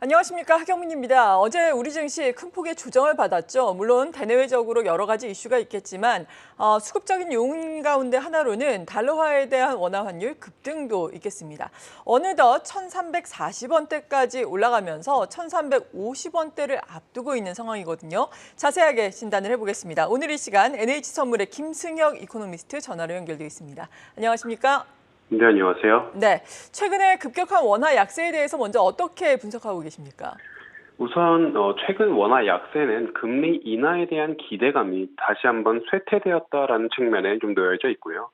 안녕하십니까, 하경민입니다. 어제 우리 증시 큰 폭의 조정을 받았죠. 물론 대내외적으로 여러 가지 이슈가 있겠지만 수급적인 요인 가운데 하나로는 달러화에 대한 원화 환율 급등도 있겠습니다. 어느덧 1340원대까지 올라가면서 1350원대를 앞두고 있는 상황이거든요. 자세하게 진단을 해보겠습니다. 오늘 이 시간 NH선물의 김승혁 이코노미스트 전화로 연결되어 있습니다. 안녕하십니까? 네, 안녕하세요. 네, 최근에 급격한 원화 약세에 대해서 먼저 어떻게 분석하고 계십니까? 우선 최근 원화 약세는 금리 인하에 대한 기대감이 다시 한번 쇠퇴되었다라는 측면에 좀 놓여져 있고요.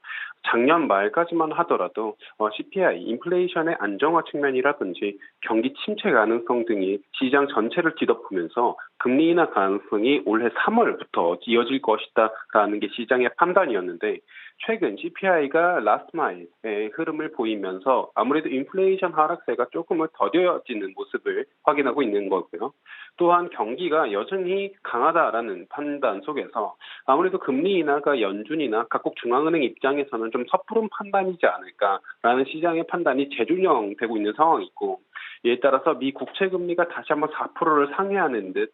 작년 말까지만 하더라도 CPI, 인플레이션의 안정화 측면이라든지 경기 침체 가능성 등이 시장 전체를 뒤덮으면서 금리 인하 가능성이 올해 3월부터 이어질 것이다라는 게 시장의 판단이었는데 최근 CPI가 라스트 마일의 흐름을 보이면서 아무래도 인플레이션 하락세가 조금은 더뎌지는 모습을 확인하고 있는 거고요. 또한 경기가 여전히 강하다라는 판단 속에서 아무래도 금리 인하가 연준이나 각국 중앙은행 입장에서는 좀 섣부른 판단이지 않을까라는 시장의 판단이 재조정되고 있는 상황이고 이에 따라서 미 국채 금리가 다시 한번 4%를 상회하는 듯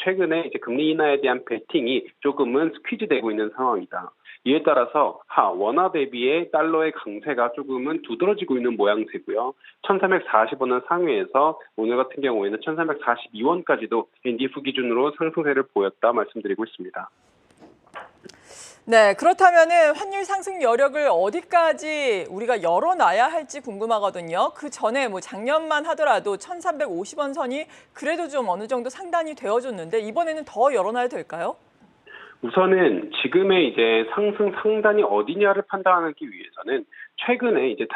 최근에 이제 금리 인하에 대한 베팅이 조금은 스퀴즈되고 있는 상황이다. 이에 따라서 원화 대비의 달러의 강세가 조금은 두드러지고 있는 모양새고요. 1340원은 상회에서 오늘 같은 경우에는 1342원까지도 NDF 기준으로 상승세를 보였다 말씀드리고 있습니다. 네, 그렇다면은 환율 상승 여력을 어디까지 우리가 열어놔야 할지 궁금하거든요. 그 전에 뭐 작년만 하더라도 1350원 선이 그래도 좀 어느 정도 상단이 되어줬는데 이번에는 더 열어놔야 될까요? 우선은 지금의 이제 상승 상단이 어디냐를 판단하기 위해서는 최근에 이제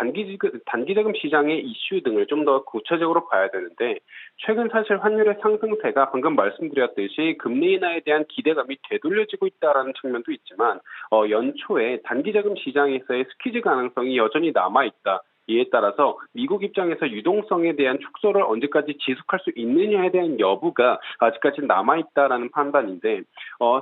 단기자금 시장의 이슈 등을 좀 더 구체적으로 봐야 되는데 최근 사실 환율의 상승세가 방금 말씀드렸듯이 금리 인하에 대한 기대감이 되돌려지고 있다라는 측면도 있지만 연초에 단기자금 시장에서의 스퀴즈 가능성이 여전히 남아 있다. 이에 따라서 미국 입장에서 유동성에 대한 축소를 언제까지 지속할 수 있느냐에 대한 여부가 아직까지 남아있다라는 판단인데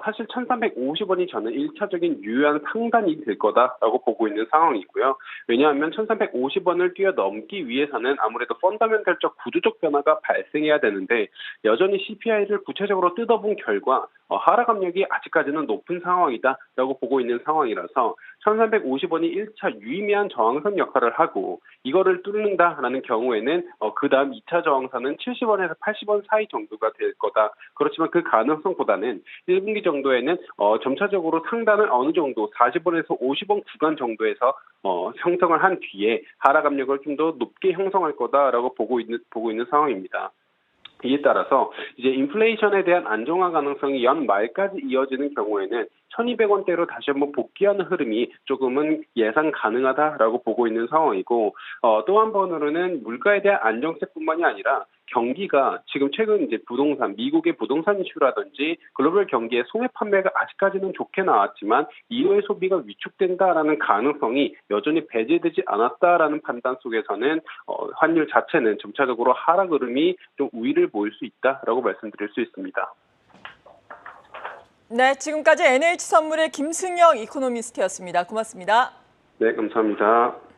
사실 1350원이 저는 1차적인 유효한 상단이 될 거다라고 보고 있는 상황이고요. 왜냐하면 1350원을 뛰어넘기 위해서는 아무래도 펀더멘털적 구조적 변화가 발생해야 되는데 여전히 CPI를 구체적으로 뜯어본 결과 하락 압력이 아직까지는 높은 상황이다라고 보고 있는 상황이라서 1350원이 1차 유의미한 저항선 역할을 하고 이거를 뚫는다라는 경우에는 그 다음 2차 저항선은 70원에서 80원 사이 정도가 될 거다. 그렇지만 그 가능성보다는 1분기 정도에는 점차적으로 상단을 어느 정도 40원에서 50원 구간 정도에서 형성을 한 뒤에 하락 압력을 좀 더 높게 형성할 거다라고 보고 있는 상황입니다. 이에 따라서 이제 인플레이션에 대한 안정화 가능성이 연말까지 이어지는 경우에는 1200원대로 다시 한번 복귀하는 흐름이 조금은 예상 가능하다라고 보고 있는 상황이고 또 한 번으로는 물가에 대한 안정세뿐만이 아니라 경기가 지금 최근 이제 미국의 부동산 이슈라든지 글로벌 경기의 소매 판매가 아직까지는 좋게 나왔지만 이후의 소비가 위축된다라는 가능성이 여전히 배제되지 않았다라는 판단 속에서는 환율 자체는 점차적으로 하락 흐름이 좀 우위를 보일 수 있다라고 말씀드릴 수 있습니다. 네, 지금까지 NH선물의 김승혁 이코노미스트였습니다. 고맙습니다. 네, 감사합니다.